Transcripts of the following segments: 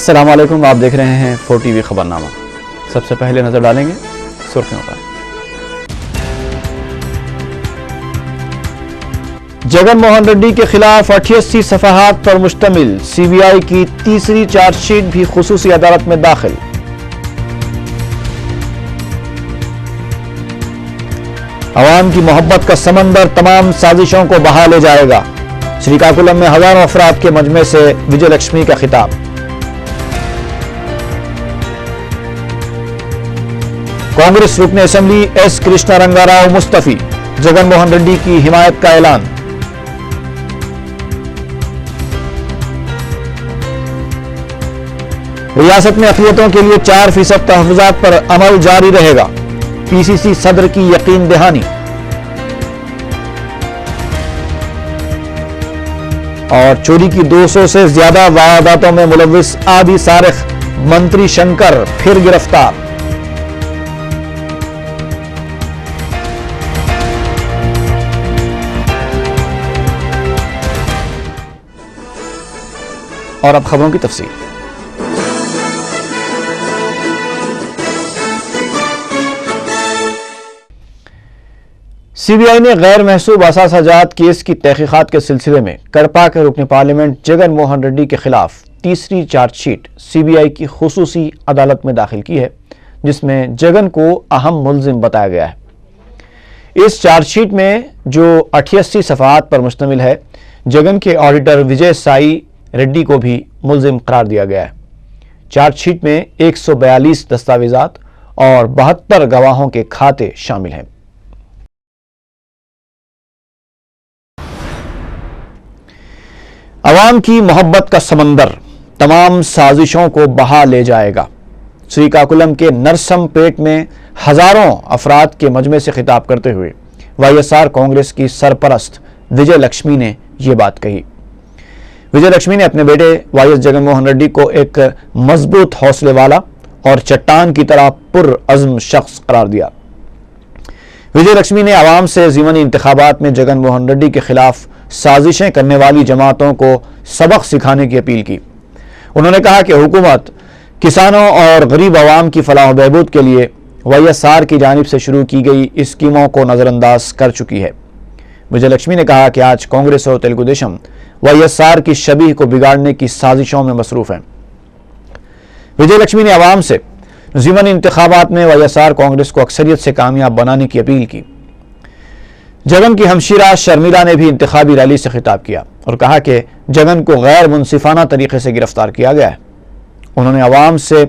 السلام علیکم، آپ دیکھ رہے ہیں 4 ٹی وی خبرنامہ۔ سب سے پہلے نظر ڈالیں گے سرخیوں پر۔ جگن موہن ریڈی کے خلاف 88 صفحات پر مشتمل سی بی آئی کی تیسری چارج شیٹ بھی خصوصی عدالت میں داخل۔ عوام کی محبت کا سمندر تمام سازشوں کو بہا لے جائے گا، شریکاکلم میں ہزاروں افراد کے مجمع سے وجے لکشمی کا خطاب۔ کانگریس رکن اسمبلی ایس کرشنا رنگا راؤ مستعفی، جگن موہن ریڈی کی حمایت کا اعلان۔ ریاست میں اقلیتوں کے لیے 4% تحفظات پر عمل جاری رہے گا، پی سی سی صدر کی یقین دہانی۔ اور چوری کی 200 سے زیادہ وارداتوں میں ملوث آدی سارق منتری شنکر پھر گرفتار۔ اور اب خبروں کی تفصیل۔ سی بی آئی نے غیر محسوب اثاثہ جات کیس کی تحقیقات کے سلسلے میں کڑپا کے رکن پارلیمنٹ جگن موہن ریڈی کے خلاف تیسری چارج شیٹ سی بی آئی کی خصوصی عدالت میں داخل کی ہے، جس میں جگن کو اہم ملزم بتایا گیا ہے۔ اس چارج شیٹ میں جو 88 صفحات پر مشتمل ہے، جگن کے آڈیٹر وجے سائی ریڈی کو بھی ملزم قرار دیا گیا ہے۔ چارج شیٹ میں 142 دستاویزات اور 72 گواہوں کے کھاتے شامل ہیں۔ عوام کی محبت کا سمندر تمام سازشوں کو بہا لے جائے گا، شریکاکلم کے نرسم پیٹ میں ہزاروں افراد کے مجمع سے خطاب کرتے ہوئے وائی ایس آر کانگریس کی سرپرست وجے لکشمی نے یہ بات کہی۔ وجے لکشمی نے اپنے بیٹے وائی ایس جگن موہن ریڈی کو ایک مضبوط حوصلے والا اور چٹان کی طرح پر عزم شخص قرار دیا۔ وجے لکشمی نے عوام سے ضمنی انتخابات میں جگن موہن ریڈی کے خلاف سازشیں کرنے والی جماعتوں کو سبق سکھانے کی اپیل کی۔ انہوں نے کہا کہ حکومت کسانوں اور غریب عوام کی فلاح و بہبود کے لیے وائی ایس آر کی جانب سے شروع کی گئی اسکیموں کو نظر انداز کر چکی ہے۔ وجے لکشمی نے کہا کہ آج کانگریس اور Telugu Desam Y S R کی شبیہ کو بگاڑنے کی سازشوں میں مصروف ہیں۔ وجے لکشمی نے عوام سے ضمنی انتخابات میں وائی ایس آر کانگریس کو اکثریت سے کامیاب بنانے کی اپیل کی۔ جگن کی ہمشیرہ شرمیلا نے بھی انتخابی ریلی سے خطاب کیا اور کہا کہ جگن کو غیر منصفانہ طریقے سے گرفتار کیا گیا ہے۔ انہوں نے عوام سے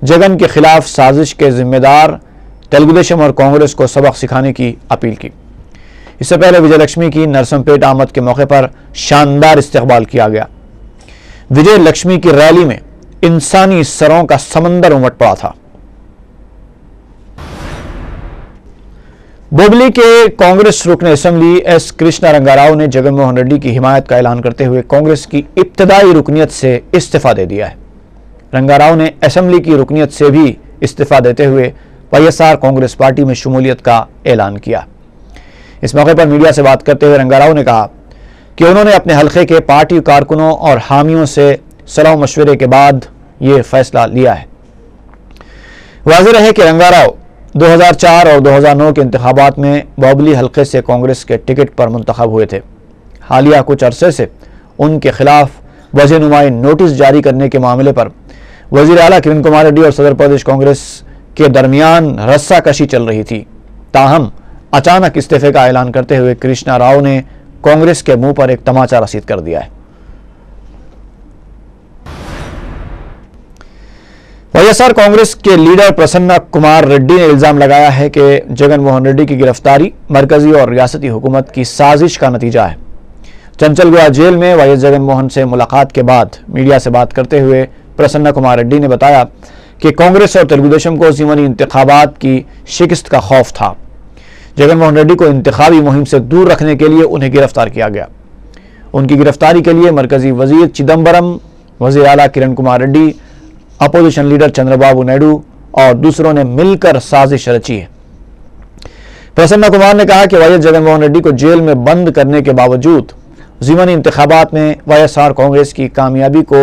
جگن کے خلاف سازش کے ذمہ دار تلگو دیشم اور کانگریس کو سبق سکھانے کی اپیل کی۔ اس سے پہلے وجے لکشمی کی نرسم پیٹ آمد کے موقع پر شاندار استقبال کیا گیا۔ وجے لکشمی کی ریلی میں انسانی سروں کا سمندر امٹ پڑا تھا۔ بوبلی کے کانگریس رکن اسمبلی ایس کرشنا رنگا راؤ نے جگن موہن ریڈی کی حمایت کا اعلان کرتے ہوئے کانگریس کی ابتدائی رکنیت سے استعفیٰ دے دیا ہے۔ رنگا راؤ نے اسمبلی کی رکنیت سے بھی استعفیٰ دیتے ہوئے Y S R Congress party میں شمولیت کا اعلان کیا۔ اس موقع پر میڈیا سے بات کرتے ہوئے رنگا راؤ نے کہا کہ انہوں نے اپنے حلقے کے پارٹی کارکنوں اور حامیوں سے صلاح و مشورے کے بعد یہ فیصلہ لیا ہے۔ واضح رہے کہ رنگا راؤ 2004 اور 2009 کے انتخابات میں بوبلی حلقے سے کانگریس کے ٹکٹ پر منتخب ہوئے تھے۔ حالیہ کچھ عرصے سے ان کے خلاف وجہ نمائی نوٹس جاری کرنے کے معاملے پر وزیر اعلیٰ کرن کمار ریڈی اور صدر پردیش کانگریس کے درمیان رسہ کشی چل رہی تھی۔ تاہم اچانک استعفے کا اعلان کرتے ہوئے کرشنا راؤ نے کانگریس کے منہ پر ایک تماچا رسید کر دیا ہے۔ وائی ایس آر کانگریس کے لیڈر پرسنا کمار ریڈی نے الزام لگایا ہے کہ جگن موہن ریڈی کی گرفتاری مرکزی اور ریاستی حکومت کی سازش کا نتیجہ ہے۔ چنچل گوڑا جیل میں وائی ایس جگن موہن سے ملاقات کے بعد میڈیا سے بات کرتے ہوئے پرسنا کمار ریڈی نے بتایا کہ کانگریس اور تلگو دیشم کو ضمنی انتخابات کی شکست کا خوف تھا۔ جگن موہن ریڈی کو انتخابی مہم سے دور رکھنے کے لیے انہیں گرفتار کیا گیا۔ ان کی گرفتاری کے لیے مرکزی وزیر چدمبرم، وزیر اعلیٰ کرن کمار ریڈی، اپوزیشن لیڈر چندر بابو نائیڈو اور دوسروں نے مل کر سازش رچی ہے۔ پرسنا کمار نے کہا کہ وائی ایس جگن موہن ریڈی کو جیل میں بند کرنے کے باوجود ضمنی انتخابات میں وائی ایس آر کانگریس کی کامیابی کو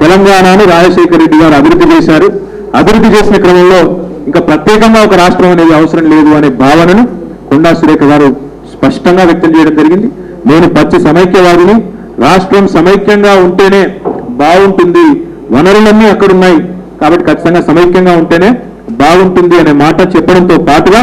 తెలంగాణను రాజశేఖర రెడ్డి గారు అభివృద్ధి చేశారు. అభివృద్ధి చేసిన క్రమంలో ఇంకా ప్రత్యేకంగా ఒక రాష్ట్రం అనేది అవసరం లేదు అనే భావనను కొండా సురేఖ గారు స్పష్టంగా వ్యక్తం చేయడం జరిగింది. నేను పచ్చి సమైక్యవాదిని, రాష్ట్రం సమైక్యంగా ఉంటేనే బాగుంటుంది, వనరులన్నీ అక్కడ ఉన్నాయి కాబట్టి ఖచ్చితంగా సమైక్యంగా ఉంటేనే బాగుంటుంది అనే మాట చెప్పడంతో పాటుగా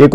1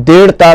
1.5 ta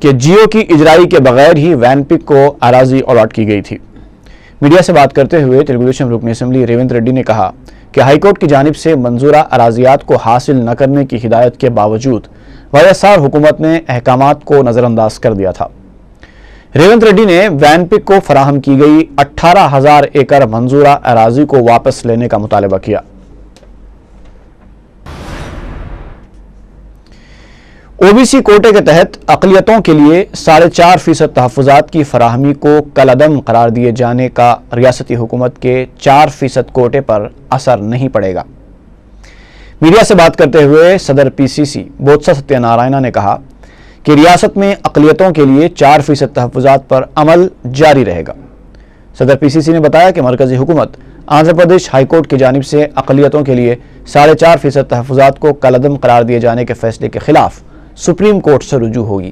کہ جیو کی اجرائی کے بغیر ہی وین پک کو اراضی الاٹ کی گئی تھی۔ میڈیا سے بات کرتے ہوئے تلگو دیشم رکن اسمبلی ریونت ریڈی نے کہا کہ ہائی کورٹ کی جانب سے منظورہ اراضیات کو حاصل نہ کرنے کی ہدایت کے باوجود وائی ایس آر حکومت نے احکامات کو نظر انداز کر دیا تھا۔ ریونت ریڈی نے وین پک کو فراہم کی گئی 18,000 ایکڑ منظورہ اراضی کو واپس لینے کا مطالبہ کیا۔ او بی سی کوٹے کے تحت اقلیتوں کے لیے 4.5% تحفظات کی فراہمی کو کالعدم قرار دیے جانے کا ریاستی حکومت کے 4% کوٹے پر اثر نہیں پڑے گا۔ میڈیا سے بات کرتے ہوئے صدر پی سی سی بوتسا ستیہ نارائنا نے کہا کہ ریاست میں اقلیتوں کے لیے 4% تحفظات پر عمل جاری رہے گا۔ صدر پی سی سی نے بتایا کہ مرکزی حکومت آندھرا پردیش ہائی کورٹ کی جانب سے اقلیتوں کے لیے 4.5% تحفظات کو کالعدم قرار دیے جانے کے فیصلے کے خلاف سپریم کورٹ سے رجوع ہوگی۔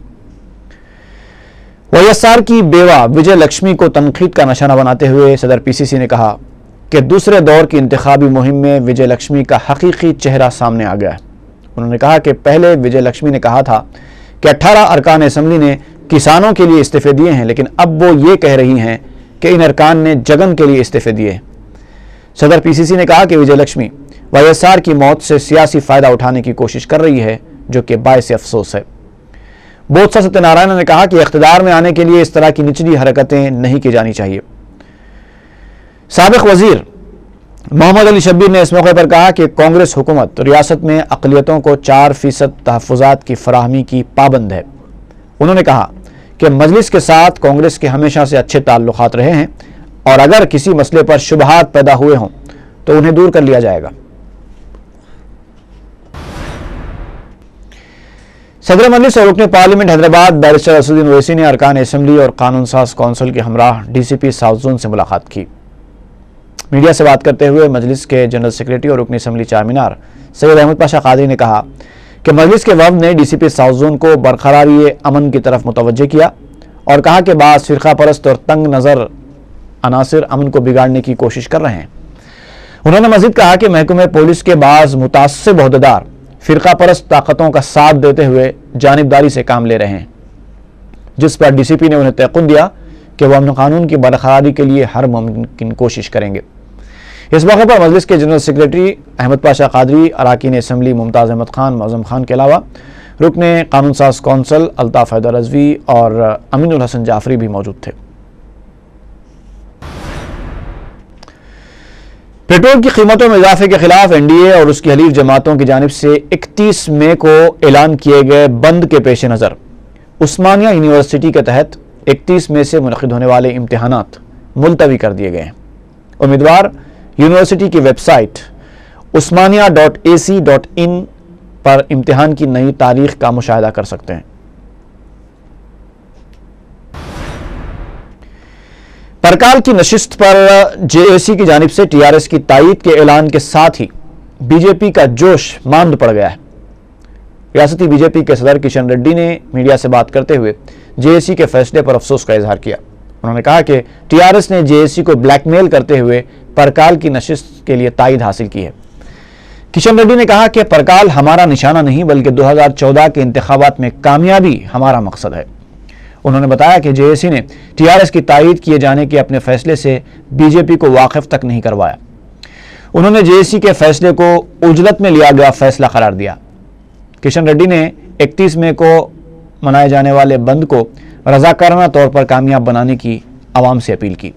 وائی ایس آر کی بیوہ وجے لکشمی کو تنقید کا نشانہ بناتے ہوئے صدر پی سی سی نے کہا کہ دوسرے دور کی انتخابی مہم میں وجے لکشمی کا حقیقی چہرہ سامنے آ گیا ہے۔ انہوں نے کہا کہ پہلے وجے لکشمی نے کہا تھا کہ 18 ارکان اسمبلی نے کسانوں کے لیے استعفے دیے ہیں، لیکن اب وہ یہ کہہ رہی ہیں کہ ان ارکان نے جگن کے لیے استعفے دیے ہیں۔ صدر پی سی سی نے کہا کہ وجے لکشمی وائی ایس آر کی موت سے سیاسی فائدہ اٹھانے کی کوشش کر رہی ہے، جو کہ باعث افسوس ہے۔ بوتسا ستیہ نارائنا نے کہا کہ اقتدار میں آنے کے لیے اس طرح کی نچلی حرکتیں نہیں کی جانی چاہیے۔ سابق وزیر محمد علی شبیر نے اس موقع پر کہا کہ کانگریس حکومت ریاست میں اقلیتوں کو 4% تحفظات کی فراہمی کی پابند ہے۔ انہوں نے کہا کہ مجلس کے ساتھ کانگریس کے ہمیشہ سے اچھے تعلقات رہے ہیں اور اگر کسی مسئلے پر شبہات پیدا ہوئے ہوں تو انہیں دور کر لیا جائے گا۔ صدر مجلس اور رکن پارلیمنٹ حیدرآباد بیرسٹر اسدالدین اویسی نے ارکان اسمبلی اور قانون ساز کونسل کے ہمراہ ڈی سی پی ساؤتھ زون سے ملاقات کی۔ میڈیا سے بات کرتے ہوئے مجلس کے جنرل سیکریٹری اور رکن اسمبلی چار مینار سید احمد پاشا قادری نے کہا کہ مجلس کے وفد نے ڈی سی پی ساؤتھ زون کو برقراری امن کی طرف متوجہ کیا اور کہا کہ بعض فرقہ پرست اور تنگ نظر عناصر امن کو بگاڑنے کی کوشش کر رہے ہیں۔ انہوں نے مزید کہا کہ محکمہ پولیس کے بعض متعصب عہدیدار فرقہ پرست طاقتوں کا ساتھ دیتے ہوئے جانبداری سے کام لے رہے ہیں، جس پر ڈی سی پی نے انہیں تیقن دیا کہ وہ امن قانون کی برقراری کے لیے ہر ممکن کوشش کریں گے۔ اس موقع پر مجلس کے جنرل سیکریٹری احمد پاشا قادری، اراکین اسمبلی ممتاز احمد خان، معظم خان کے علاوہ رکن قانون ساز کونسل الطاف حیدر رضوی اور امین الحسن جعفری بھی موجود تھے۔ پیٹرول کی قیمتوں میں اضافے کے خلاف این ڈی اے اور اس کی حلیف جماعتوں کی جانب سے 31 مئی کو اعلان کیے گئے بند کے پیش نظر عثمانیہ یونیورسٹی کے تحت 31 مئی سے منعقد ہونے والے امتحانات ملتوی کر دیے گئے ہیں۔ امیدوار یونیورسٹی کی ویب سائٹ osmania.ac.in پر امتحان کی نئی تاریخ کا مشاہدہ کر سکتے ہیں۔ پرکال کی نشست پر جے اے سی کی جانب سے ٹی آر ایس کی تائید کے اعلان کے ساتھ ہی بی جے پی کا جوش ماند پڑ گیا ہے۔ ریاستی بی جے پی کے صدر کشن ریڈی نے میڈیا سے بات کرتے ہوئے جے اے سی کے فیصلے پر افسوس کا اظہار کیا۔ انہوں نے کہا کہ ٹی آر ایس نے جے اے سی کو بلیک میل کرتے ہوئے پرکال کی نشست کے لیے تائید حاصل کی ہے۔ کشن ریڈی نے کہا کہ پرکال ہمارا نشانہ نہیں بلکہ 2014 کے انتخابات میں کامیابی ہمارا مقصد ہے۔ انہوں نے بتایا کہ جے اے سی نے ٹی آر ایس کی تائید کیے جانے کے اپنے فیصلے سے بی جے پی کو واقف تک نہیں کروایا۔ انہوں نے جے اے سی کے فیصلے کو عجلت میں لیا گیا فیصلہ قرار دیا۔ کشن ریڈی نے 31 مئی کو منائے جانے والے بند کو رضاکارانہ طور پر کامیاب بنانے کی عوام سے اپیل کی۔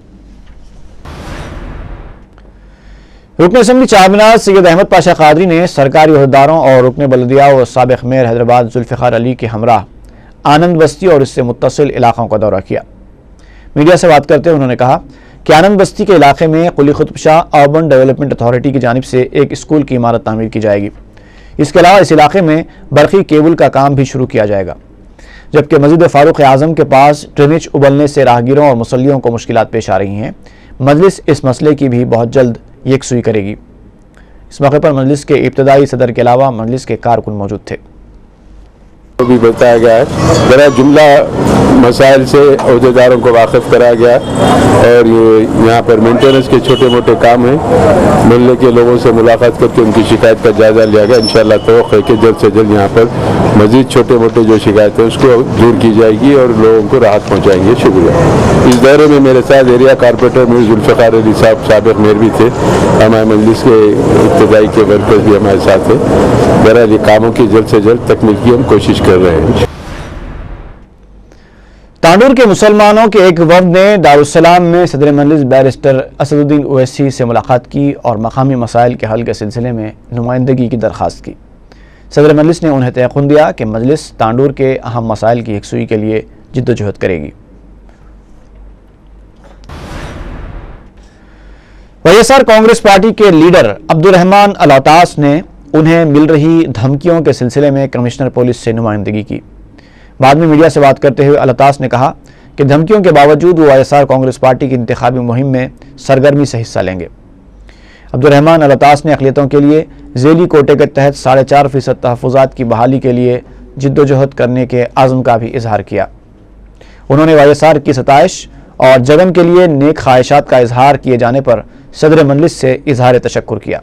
رکن اسمبلی چار مینار سید احمد پاشا قادری نے سرکاری عہدیداروں اور رکن بلدیہ و سابق میئر حیدرآباد ذوالفقار علی کے ہمراہ آنند بستی اور اس سے متصل علاقوں کا دورہ کیا۔ میڈیا سے بات کرتے ہوئے انہوں نے کہا کہ آنند بستی کے علاقے میں Quli Qutb Shah urban development authority کی جانب سے ایک اسکول کی عمارت تعمیر کی جائے گی۔ اس کے علاوہ اس علاقے میں برقی کیبل کا کام بھی شروع کیا جائے گا، جبکہ مسجد فاروق اعظم کے پاس ڈرینیج ابلنے سے راہگیروں اور مسلیوں کو مشکلات پیش آ رہی ہیں۔ مجلس اس مسئلے کی بھی بہت جلد یکسوئی کرے گی۔ اس موقع پر مجلس کے ابتدائی صدر کے علاوہ مجلس کے کارکن موجود تھے۔ بھی بتایا گیا ہے، ذرا جملہ مسائل سے عہدیداروں کو واقف کرایا گیا، اور یہ یہاں پر مینٹیننس کے چھوٹے موٹے کام ہیں، محلے کے لوگوں سے ملاقات کر کے ان کی شکایت کا جائزہ لیا گیا۔ انشاءاللہ توقع ہے کہ جلد سے جلد یہاں پر مزید چھوٹے موٹے جو شکایت ہے اس کو دور کی جائے گی اور لوگوں کو راحت پہنچائیں گے۔ شکریہ۔ اس دورے میں میرے ساتھ ایریا کارپوریٹر میر ذوالفقار علی صاحب سابق میئر بھی تھے، ہمارے مجلس کے ابتدائی کے ورکرز بھی ہمارے ساتھ ہیں۔ بہرحال یہ کاموں کی جلد سے جلد تکمیل کی ہم کوشش کر رہے ہیں۔ تانڈور کے مسلمانوں کے ایک وفد نے دارالسلام میں صدر مجلس بیرسٹر اسد الدین اویسی سے ملاقات کی اور مقامی مسائل کے حل کے سلسلے میں نمائندگی کی درخواست کی۔ صدر مجلس نے انہیں تیقن دیا کہ مجلس تانڈور کے اہم مسائل کی یکسوئی کے لیے جد و جہد کرے گی۔ Y S R Congress party کے لیڈر عبدالرحمان العطاس نے انہیں مل رہی دھمکیوں کے سلسلے میں کمشنر پولیس سے نمائندگی کی۔ بعد میں میڈیا سے بات کرتے ہوئے العطاس نے کہا کہ دھمکیوں کے باوجود وہ Y S R Congress party کی انتخابی مہم میں سرگرمی سے حصہ لیں گے۔ عبدالرحمان العطاس نے اقلیتوں کے لیے ذیلی کوٹے کے تحت 4.5% تحفظات کی بحالی کے لیے جد و جہد کرنے کے عزم کا بھی اظہار کیا۔ انہوں نے وائی ایس آر کی ستائش اور جگن کے لیے نیک خواہشات کا اظہار کیے جانے پر صدر مجلس سے اظہار تشکر کیا۔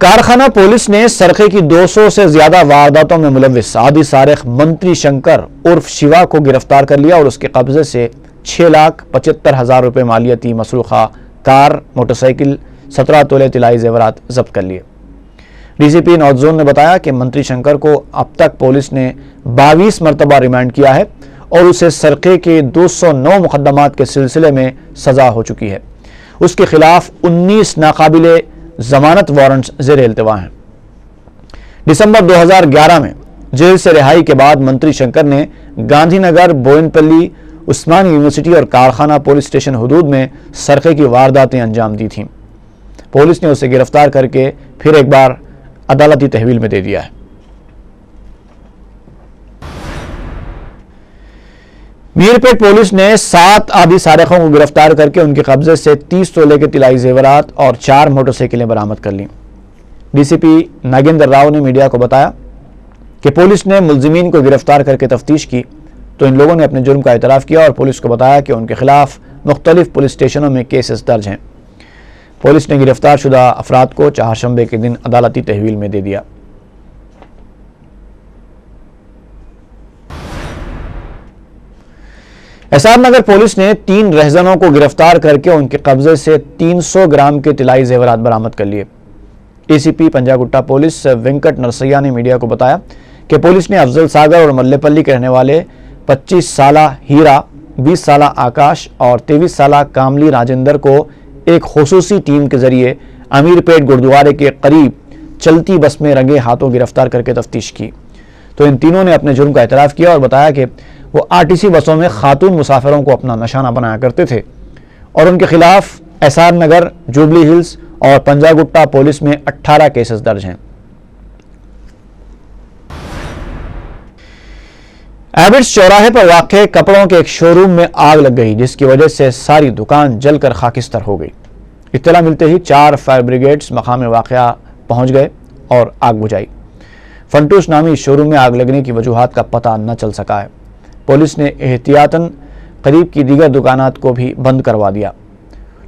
کارخانہ پولیس نے سرقے کی 200 سے زیادہ وارداتوں میں ملوث عادی سارق منتری شنکر عرف شیوا کو گرفتار کر لیا اور اس کے قبضے سے 6,75,000 روپے مالیتی مسروقہ کار، موٹر سائیکل، 17 تولے طلائی زیورات ضبط کر لیے۔ ڈی سی پی نارتھ زون نے بتایا کہ منتری شنکر کو اب تک پولیس نے 22 مرتبہ ریمانڈ کیا ہے اور اسے سرقے کے 209 مقدمات کے سلسلے میں سزا ہو چکی ہے۔ اس کے خلاف 19 ناقابل ضمانت وارنٹس زیر التوا ہیں۔ دسمبر 2011 میں جیل سے رہائی کے بعد منتری شنکر نے گاندھی نگر، بوئن پلی، عثمانی یونیورسٹی اور کارخانہ پولیس اسٹیشن حدود میں سرقے کی وارداتیں انجام دی تھیں۔ پولیس نے اسے گرفتار کر کے پھر ایک بار عدالتی تحویل میں دے دیا ہے۔ میرپیٹ پولیس نے 7 عادی سارقوں کو گرفتار کر کے ان کے قبضے سے 30 تولے کے طلائی زیورات اور 4 موٹر سائیکلیں برآمد کر لیں۔ ڈی سی پی ناگیندر راؤ نے میڈیا کو بتایا کہ پولیس نے ملزمین کو گرفتار کر کے تفتیش کی تو ان لوگوں نے اپنے جرم کا اعتراف کیا اور پولیس کو بتایا کہ ان کے خلاف مختلف پولیس اسٹیشنوں میں کیسز درج ہیں۔ پولیس نے گرفتار شدہ افراد کو چہارشنبے کے دن عدالتی تحویل میں دے دیا۔ ایس آر نگر پولیس نے 3 رہزنوں کو گرفتار کر کے ان کے قبضے سے 300 گرام کے طلائی زیورات برآمد کر لیے۔ اے سی پی پنجاگٹا پولیس وینکٹ نرسیا نے میڈیا کو بتایا کہ پولیس نے افضل ساگر اور ملے پلی کے رہنے والے 25 سالہ ہیرا، 20 سالہ آکاش اور 23 سالہ کاملی راجندر کو ایک خصوصی ٹیم کے ذریعے امیر پیٹ گردوارے کے قریب چلتی بس میں رنگے ہاتھوں گرفتار کر کے تفتیش کی تو ان تینوں نے اپنے جرم کا اعتراف کیا اور بتایا کہ وہ RTC بسوں میں خاتون مسافروں کو اپنا نشانہ بنایا کرتے تھے اور ان کے خلاف S R Nagar, jubilee Hills اور پنجاگٹا پولیس میں 18 کیسز درج ہیں۔ ایبٹس چوراہے پر واقع کپڑوں کے ایک شو روم میں آگ لگ گئی جس کی وجہ سے ساری دکان جل کر خاکستر ہو گئی۔ اطلاع ملتے ہی 4 فائر بریگیڈز مقام واقعہ پہنچ گئے اور آگ بجھائی۔ فنٹوس نامی شو روم میں آگ لگنے کی وجوہات کا پتہ نہ چل سکا ہے۔ پولیس نے احتیاطاً قریب کی دیگر دکانات کو بھی بند کروا دیا۔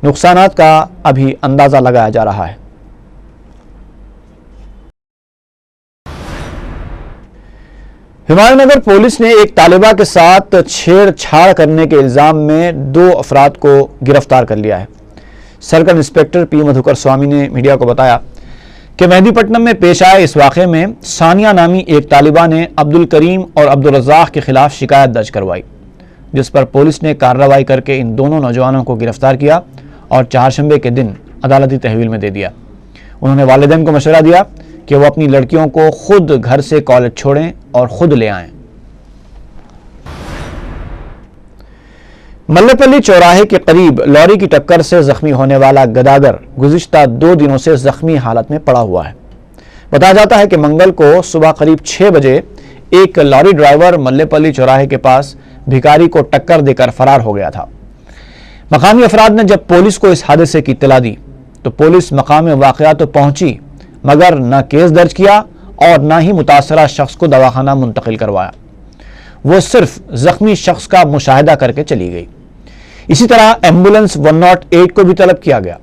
نقصانات کا ابھی اندازہ لگایا جا رہا ہے۔ ہمایوں نگر پولیس نے ایک طالبہ کے ساتھ چھیڑ چھاڑ کرنے کے الزام میں 2 افراد کو گرفتار کر لیا ہے۔ سرکل انسپکٹر پی مدھوکر سوامی نے میڈیا کو بتایا کہ مہدی پٹنم میں پیش آئے اس واقعے میں ثانیہ نامی ایک طالبہ نے عبدالکریم اور عبدالرزاق کے خلاف شکایت درج کروائی، جس پر پولیس نے کارروائی کر کے ان دونوں نوجوانوں کو گرفتار کیا اور چہارشنبے کے دن عدالتی تحویل میں دے دیا۔ انہوں نے والدین کو مشورہ دیا کہ وہ اپنی لڑکیوں کو خود گھر سے کالج چھوڑیں اور خود لے آئیں۔ ملے پلی چوراہے کے قریب لوری کی ٹکر سے زخمی ہونے والا گداگر گزشتہ 2 دنوں سے زخمی حالت میں پڑا ہوا ہے۔ بتایا جاتا ہے کہ منگل کو صبح قریب 6 بجے ایک لوری ڈرائیور ملے پلی چوراہے کے پاس بھکاری کو ٹکر دے کر فرار ہو گیا تھا۔ مقامی افراد نے جب پولیس کو اس حادثے کی اطلاع دی تو پولیس مقام واقعہ تو پہنچی مگر نہ کیس درج کیا اور نہ ہی متاثرہ شخص کو دواخانہ منتقل کروایا، وہ صرف زخمی شخص کا مشاہدہ کر کے چلی گئی۔ اسی طرح ایمبولنس 108 کو بھی طلب کیا گیا،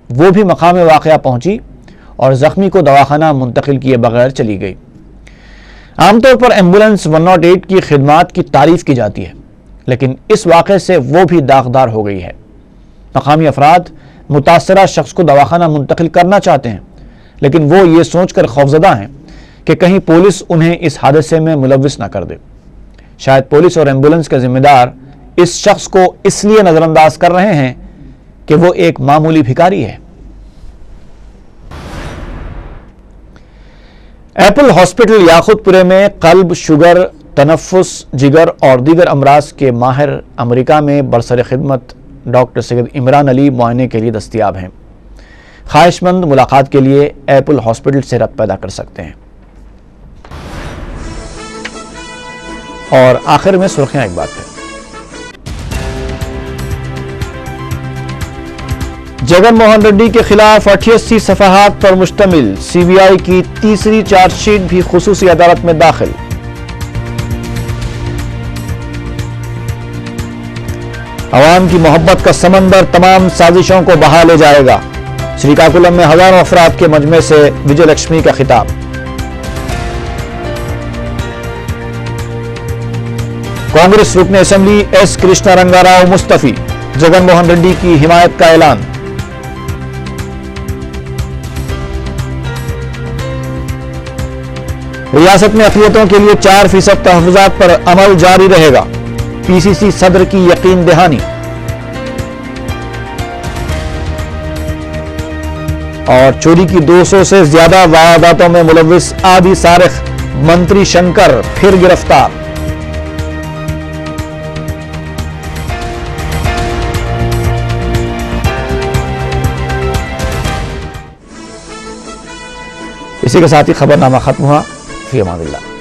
وہ بھی مقام واقعہ پہنچی اور زخمی کو دواخانہ منتقل کیے بغیر چلی گئی۔ عام طور پر ایمبولنس 108 کی خدمات کی تعریف کی جاتی ہے، لیکن اس واقعے سے وہ بھی داغدار ہو گئی ہے۔ مقامی افراد متاثرہ شخص کو دواخانہ منتقل کرنا چاہتے ہیں، لیکن وہ یہ سوچ کر خوفزدہ ہیں کہ کہیں پولیس انہیں اس حادثے میں ملوث نہ کر دے۔ شاید پولیس اور ایمبولنس کے ذمہ دار اس شخص کو اس لیے نظر انداز کر رہے ہیں کہ وہ ایک معمولی بھکاری ہے۔ ایپل ہاسپٹل یاقوت پورے میں قلب، شوگر، تنفس، جگر اور دیگر امراض کے ماہر امریکہ میں برسر خدمت ڈاکٹر سید عمران علی معائنے کے لیے دستیاب ہیں۔ خواہش مند ملاقات کے لیے ایپل ہاسپٹل سے ربط پیدا کر سکتے ہیں۔ اور آخر میں سرخیاں ایک بار پھر۔ جگن موہن ریڈی کے خلاف 88 صفحات پر مشتمل سی بی آئی کی تیسری چارج شیٹ بھی خصوصی عدالت میں داخل۔ عوام کی محبت کا سمندر تمام سازشوں کو بہا لے جائے گا، سری کاکولم میں ہزاروں افراد کے مجمع سے وجے لکشمی کا خطاب۔ کانگریس رکن اسمبلی ایس کرشنا رنگا راؤ مستعفی، جگن موہن ریڈی کی حمایت کا اعلان۔ ریاست میں اقلیتوں کے لیے 4% تحفظات پر عمل جاری رہے گا، پی سی سی صدر کی یقین دہانی۔ اور چوری کی 200 سے زیادہ وارداتوں میں ملوث آدی سارق منتری شنکر پھر گرفتار۔ اسی کے ساتھ ہی خبر نامہ ختم ہوا۔ فی امان اللہ۔